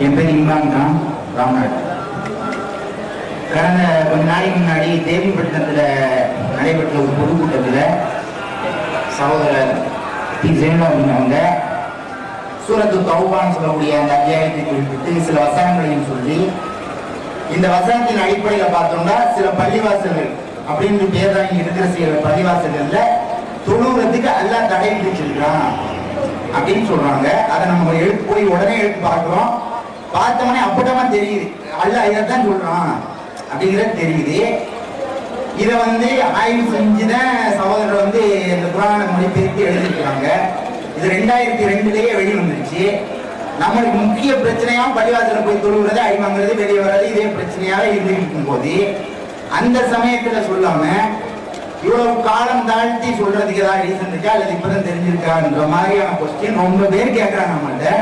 என் பேர் இம்ரான் கான் ராம்நாத். கடந்த கொஞ்ச நாளைக்கு முன்னாடி தேவிப்பட்டினத்தில் நடைபெற்ற ஒரு பொதுக்கூட்டத்தில் சகோதரர் டி ஜெயலலிதா அவங்க சூரத்து தௌபான்னு சொல்லக்கூடிய அந்த அத்தியாயத்தை குறிப்பிட்டு சில வசனங்களையும் சொல்லி, இந்த வசனத்தின் அடிப்படையில் பார்த்தோம்னா சில பள்ளிவாசல்கள் அப்படின்னு பேர் தான் இருக்கிற சில பள்ளிவாசல்கள்ல தொழுகிறதுக்கு எல்லாம் தடை விதிச்சிருக்கான் அப்படின்னு சொல்றாங்க. அதை நம்ம போய் உடனே எடுத்து பார்க்கிறோம். பார்த்தோன்னே அப்பட்டமா தெரியுது, அல்ல இதைத்தான் சொல்றான் அப்படிங்கிறது தெரியுது. இதை ஆய்வு செஞ்சுதான் சகோதரர் இந்த புராண மொழிபெயர்த்து எழுதிருக்கிறாங்க. இது 2002 வெளி வந்துருச்சு. நம்மளுக்கு முக்கிய பிரச்சனையா பள்ளிவாசல போய் தொழுகிறது, அடி வாங்குறது, வெளியே வர்றது, இதே பிரச்சனையாக இருந்திருக்கும் போது அந்த சமயத்துல சொல்லாம இவ்வளவு காலம் தாழ்த்தி சொல்றதுக்கு ஏதாவது ரீசன் இருக்கா அல்லது இப்பதான் தெரிஞ்சிருக்கான்ற மாதிரியான கொஸ்டின் ரொம்ப பேர் கேட்கறாங்க. நம்மள்ட்ட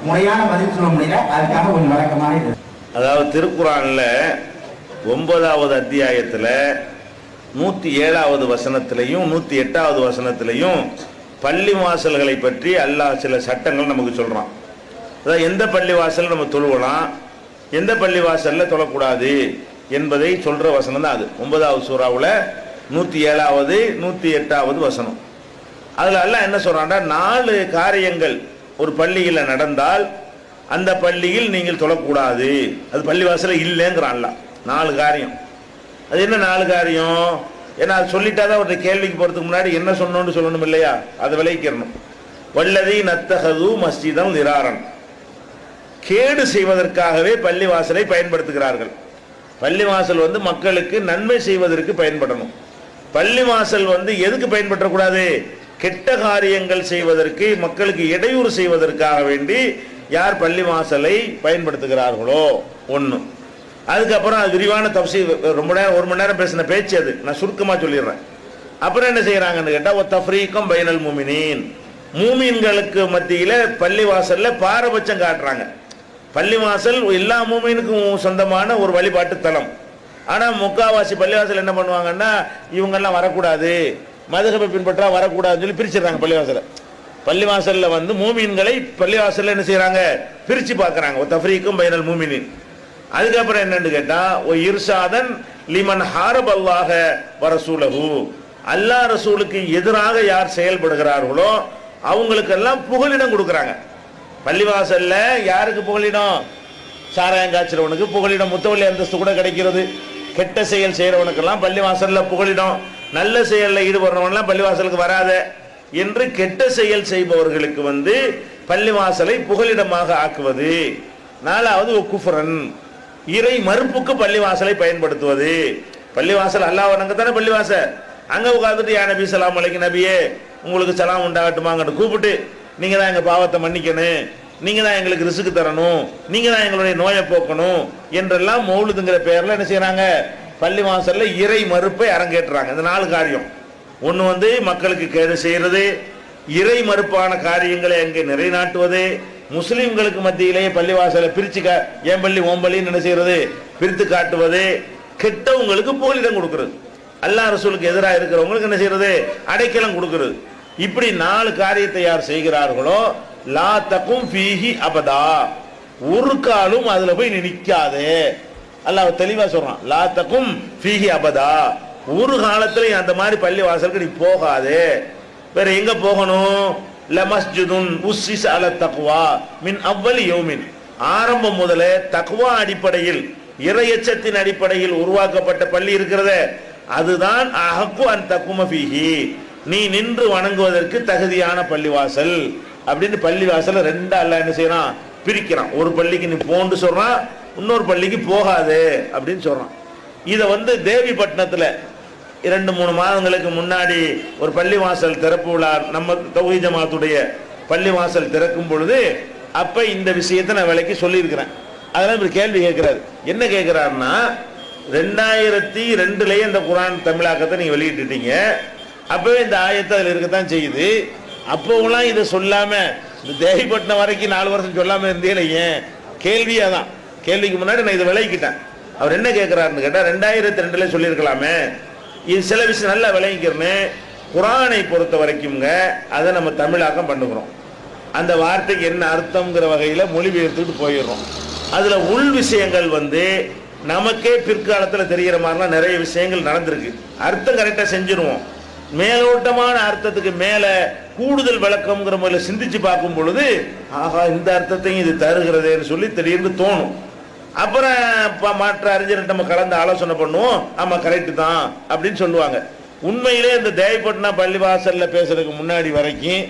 முறையான பதில் சொல்ல முடியல. அதுக்காக கொஞ்சம் வழக்கமான இது. அதாவது திருக்குறான்ல 9வது அத்தியாயத்துல 107வது வசனத்திலையும் 108வது வசனத்திலையும் பள்ளி வாசல்களை பற்றி அல்லாஹ் சில சட்டங்கள் நமக்கு சொல்றான். அதாவது எந்த பள்ளி வாசல் நம்ம தொழுவலாம், எந்த பள்ளி வாசல்ல தொழக்கூடாது என்பதை சொல்ற வசனம் தான் அது. 9வது சூறாவுல 107வது 108வது வசனம். அதுல அல்லாஹ் என்ன சொல்றான்டா, 4 காரியங்கள் ஒரு பள்ளியில் நடந்தால் அந்த பள்ளியில் நீங்கள் தொழக்கூடாது, அது பள்ளிவாசல இல்லைங்கிறான் அல்லாஹ். 4 காரியம். அது என்ன 4 காரியம்? ஏன்னா அது சொல்லிட்டாதான் ஒரு கேள்விக்கு போறதுக்கு முன்னாடி என்ன சொன்னோன்னு சொல்லணும் இல்லையா, அதை விளைவிக்கிறணும். வல்லதி நத்தகது மஸ்ஜிதம் திராரன், கேடு செய்வதற்காகவே பள்ளிவாசலை பயன்படுத்துகிறார்கள். பள்ளிவாசல் மக்களுக்கு நன்மை செய்வதற்கு பயன்படணும். பள்ளிவாசல் எதுக்கு பயன்படுத்தக்கூடாது? கெட்ட காரியங்கள் செய்வதற்கு, மக்களுக்கு இடையூறு செய்வதற்காக வேண்டி யார் பள்ளிவாசலை பயன்படுத்துகிறார்களோ ஒன்று. அதுக்கப்புறம் அது விரிவான தஃசீர், ரொம்ப நேரம் 1 மணி நேரம் பேசின பேச்சு, அது நான் சுருக்கமாக சொல்லிடுறேன். அப்புறம் என்ன செய்யறாங்கன்னு கேட்டால், ஒரு தஃப்ரீகம் பைனல் மூமினீன், மூமீன்களுக்கு மத்தியில் பள்ளிவாசல்ல பாரபட்சம் காட்டுறாங்க. பள்ளிவாசல் எல்லா மூமீனுக்கும் சொந்தமான ஒரு வழிபாட்டு தலம். ஆனால் முக்காவாசி பள்ளிவாசல் என்ன பண்ணுவாங்கன்னா, இவங்கெல்லாம் வரக்கூடாது, மதுஹபை பின்பற்றா வரக்கூடாதுன்னு சொல்லி பிரிச்சிடறாங்க பள்ளிவாசலை. பள்ளிவாசல்ல மூமீன்களை பள்ளிவாசல்ல என்ன செய்யறாங்க, பிரிச்சு பார்க்கறாங்க. ஒரு தஃப்ரீக்கும் பைனல் மூமினின். அதுக்கப்புறம் என்னன்னு கேட்டா, ஓ இர்ஷாதன் லிமன் ஹாரப் அல்லாஹ வரசூலஹு, அல்லாஹ் ரசூலுக்கு எதிராக யார் செயல்படுகிறார்களோ அவங்களுக்கெல்லாம் புகலிடம் கொடுக்குறாங்க. பள்ளிவாசல்ல யாருக்கு புகலிடம்? சாராயம் காய்ச்சறவனுக்கு புகலிடம், முத்தவள்ளி அந்தஸ்து கூட கிடைக்கிறது. கெட்ட செயல் செய்யறவனுக்கெல்லாம் பள்ளிவாசல்ல புகலிடம், நல்ல செயலில் ஈடுபடுறவன்லாம் பள்ளிவாசலுக்கு வராத என்று கெட்ட செயல் செய்பவர்களுக்கு பள்ளிவாசலை புகலிடமாக ஆக்குவது. 4வது குஃப்ரன், இறை மறுப்புக்கு பள்ளிவாசலை பயன்படுத்துவது. பள்ளிவாசல் அல்லாஹ் வணங்கத்தானே பள்ளிவாசல். அங்க உட்காந்துட்டு யா நபி ஸலாம் அலைஹி நபியே உங்களுக்கு சலாம் உண்டாகட்டுமாங்கன்னு கூப்பிட்டு, நீங்க தான் எங்க பாவத்தை மன்னிக்கணும், நீங்க தான் எங்களுக்கு ரிசுக்கு தரணும், நீங்க தான் எங்களுடைய நோயை போக்கணும் என்றெல்லாம் மௌலுதுங்கிற பெயர்ல என்ன செய்யறாங்க, பள்ளிவாசல்ல இறை மறுப்பை அரங்கேற்றுறாங்க. இந்த 4 காரியம். ஒன்று மக்களுக்கு கேடு செய்யறது, இறை மறுப்பான காரியங்களை அங்கே நிறைநாட்டுவது, முஸ்லிம்களுக்கு மத்தியிலேயே பள்ளிவாசலை பிரிச்சு ஏன் பள்ளி ஓம்பள்ளின்னு என்ன செய்யறது, பிரித்து காட்டுவது, கெட்டவங்களுக்கு புகலிடம் கொடுக்கிறது, அல்லாஹ் ரசூலுக்கு எதிராக இருக்கிறவங்களுக்கு என்ன செய்யறது, அடைக்கலம் கொடுக்கிறது. இப்படி 4 காரியத்தை யார் செய்கிறார்களோ லா தகும் ஃபீஹி அபதா, ஒரு காலும் அதுல போய் நிற்காதே. அல்லாஹ் தெளிவா சொல்றான், லா தகும் ஃபீஹி அபதா, ஒரு காலத்துல அந்த மாதிரி பள்ளி வாசலுக்கு நீ போகாதே. வேற எங்க போகணும்? லமஸ்ஜிதுன் உஸ்ஸிஸ அல தக்வா மின் அவ்வலி யௌமின், ஆரம்பம் முதலே தக்வா அடிப்படையில், இறையச்சத்தின் அடிப்படையில் உருவாக்கப்பட்ட பள்ளி இருக்கிறதே, அதுதான் அஹக்கு அன் தக்கும ஃபீஹி, நீ நின்று வணங்குவதற்கு தகுதியான பள்ளிவாசல் அப்படின்னு பள்ளிவாசல 2 அல்லாஹ் என்ன செய்யறான், பிரிக்கிறான். ஒரு பள்ளிக்கு நீ போன்னு சொல்றான், இன்னொரு பள்ளிக்கு போகாது அப்படின்னு சொல்றான். இதை தேவிப்பட்டினத்துல 2-3 மாதங்களுக்கு முன்னாடி ஒரு பள்ளிவாசல் திறப்பு விழா, நம்ம தௌஹீத் ஜமாத்துடைய பள்ளிவாசல் திறக்கும் பொழுது அப்ப இந்த விஷயத்தை நான் விலைக்கு சொல்லியிருக்கிறேன். அதெல்லாம் இப்படி கேள்வி கேட்கிறாரு. என்ன கேட்கிறாருன்னா, 2002 இந்த குர்ஆன் தமிழாக்கத்தை நீங்க வெளியிட்டுட்டீங்க, அப்பவே இந்த ஆயத்தை அதில் இருக்கத்தான் செய்யுது. அப்போலாம் இதை சொல்லாம இந்த தேவிப்பட்டினம் வரைக்கும் 4 வருஷம் சொல்லாம இருந்தே ஏன்? கேள்வியா தான். கேள்விக்கு முன்னாடி நான் இதை விளக்கிட்டேன். அவர் என்ன கேட்கிறாருன்னு கேட்டா, 2002 சொல்லியிருக்கலாமே. இது சில விஷயம் நல்லா விளங்கிக்கிறேன்னு, குர்ஆனை பொறுத்த வரைக்கும்ங்க அதை நம்ம தமிழாக்கம் பண்ணுகிறோம். அந்த வார்த்தைக்கு என்ன அர்த்தம்ங்கிற வகையில் மொழிபெயர்த்துட்டு போயிடுறோம். அதில் உள் விஷயங்கள் வந்து நமக்கே பிற்காலத்தில் தெரிகிற மாதிரிலாம் நிறைய விஷயங்கள் நடந்திருக்கு. அர்த்தம் கரெக்டாக செஞ்சிருவோம். மேலோட்டமான அர்த்தத்துக்கு மேலே கூடுதல் விளக்கம்ங்கிற முறையில் சிந்திச்சு பார்க்கும் பொழுது ஆகா இந்த அர்த்தத்தையும் இது தருகிறதேன்னு சொல்லி திடீர்னு தோணும். அப்புறம் மற்ற அறிஞர்கிட்ட நம்ம கலந்து ஆலோசனை பண்ணுவோம். ஆமாம் கரெக்டு தான் அப்படின்னு சொல்லுவாங்க. உண்மையிலே இந்த தேவைப்பட்டினம் பள்ளிவாசலில் பேசுறதுக்கு முன்னாடி வரைக்கும்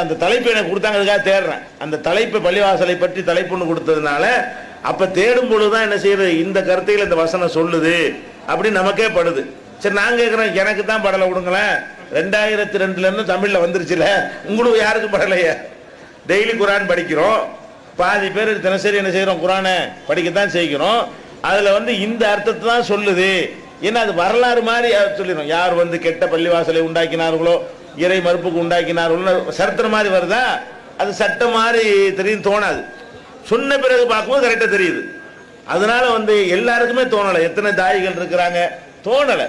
அந்த தலைப்பை எனக்கு கொடுத்தாங்க, அதுக்காக தேடுறேன். அந்த தலைப்பை பள்ளிவாசலை பற்றி தலைப்புன்னு கொடுத்ததுனால அப்போ தேடும் பொழுது தான் என்ன செய்யுது, இந்த கருத்தையில் இந்த வசனம் சொல்லுது அப்படின்னு நமக்கே படுது. சரி நான் கேட்குறேன், எனக்கு தான் படலை விடுங்களேன். 2002 தமிழில் வந்துருச்சுல, உங்களுக்கு யாருக்கும் படலையே? டெய்லி குரான் படிக்கிறோம், பாதி பேர் தினசரி என்ன செய்கிறோம், குரானை படிக்கத்தான் செய்கிறோம். அதில் இந்த அர்த்தத்தை தான் சொல்லுது. ஏன்னா அது வரலாறு மாதிரி சொல்லிடும். யார் கெட்ட பள்ளிவாசலை உண்டாக்கினார்களோ, இறை மறுப்புக்கு உண்டாக்கினார்களோ சரித்திரம் மாதிரி வருதா, அது சட்டம் மாதிரி தெரியும் தோணாது. சொன்ன பிறகு பார்க்கும்போது கரெக்டாக தெரியுது. அதனால எல்லாருக்குமே தோணலை. எத்தனை தாயிகள் இருக்கிறாங்க, தோணலை.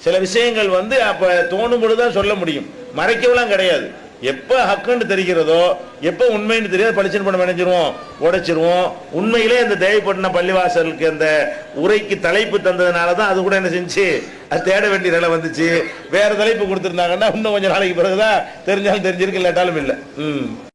சில விஷயங்கள் அப்போ தோணும் பொழுது தான் சொல்ல முடியும், மறைக்கலாம் கிடையாது. எப்போ ஹக்குன்னு தெரிகிறதோ, எப்போ உண்மைன்னு தெரியாது, பளிச்சுன்னு பண்ண நினைச்சிருவோம், உடைச்சிருவோம். உண்மையிலே அந்த தேவைப்பட்டின பள்ளிவாசலுக்கு அந்த உரைக்கு தலைப்பு தந்ததுனால தான் அது கூட என்ன செஞ்சு அது தேட வேண்டிய நிலை வந்துச்சு. வேற தலைப்பு கொடுத்துருந்தாங்கன்னா இன்னும் கொஞ்சம் நாளைக்கு பிறகுதான் தெரிஞ்சாலும் தெரிஞ்சிருக்கு, இல்லாட்டாலும் இல்லை.